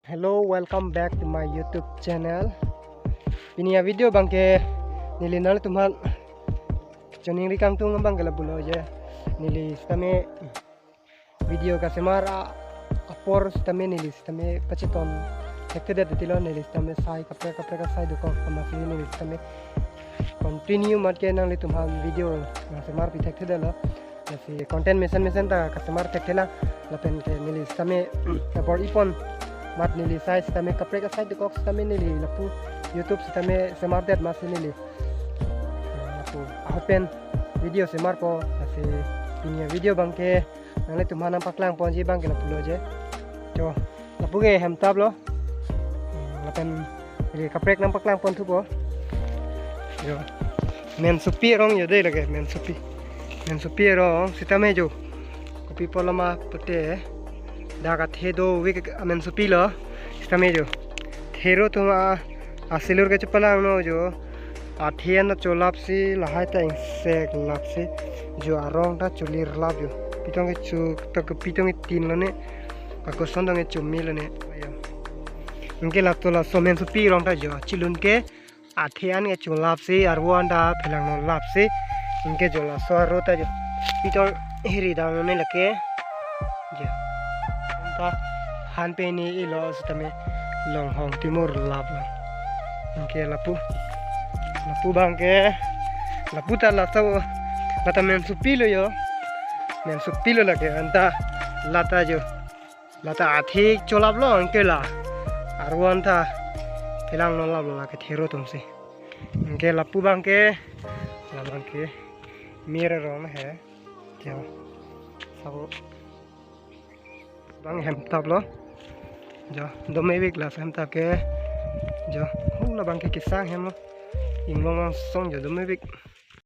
Hello, welcome back to my YouTube channel. Ini ya video bang ke nilinal tuman joning rikang tung bang ke labulo aja. Nili stame video ka semara apor stame nili stame paciton ekte de tilo nili stame sai kapre ka sai duko kamasli nili stame continue mat ke nang li tuman video na semar pitek de lo. Nasi content mesen ta customer tekela lapen ke nili stame apor ipon mat nili sai stame kapre ka sai duko stame nili lapu YouTube stame semar det mas nili lapu open video semar po nasi punya video bang ke nang tu mana paklang pon ji bang ke lapu lo je jo lapu ke hem tab lo lapen nili kapre nang paklang pon tu po jo men supi rong yo de lage men supi rong sitame jo kopi polama pute daga thedo wik men supi lo sitame jo thero tuma asilur ke chapalang no jo athian na cholapsi lahai ta insek lapsi jo arong ta chulir lap jo pitong ke chu ta pitong ke tin lo ne ako sondong ke chummi lo ne ayo inke lap to la somen supi rong ta jo chilun ke athian ke cholapsi arwan da phelang no lapsi inke jola so rota jo pitong hiri da no ne lake jo ta han pe ni ilo stame long hong timur lap la inke lapu bang ke lapu ta la so lata men supilo yo men supilo lake anta lata jo lata athik cholap lo inke la arwan ta phelang no lap la ke thero tumse inke lapu bang ke मेरा रोन है क्या सब बंग हम तब लो जो दो में भी क्लास हम तक के जो हम लोग बंग के किसान हम लोग इन लोगों संग जो दो में भी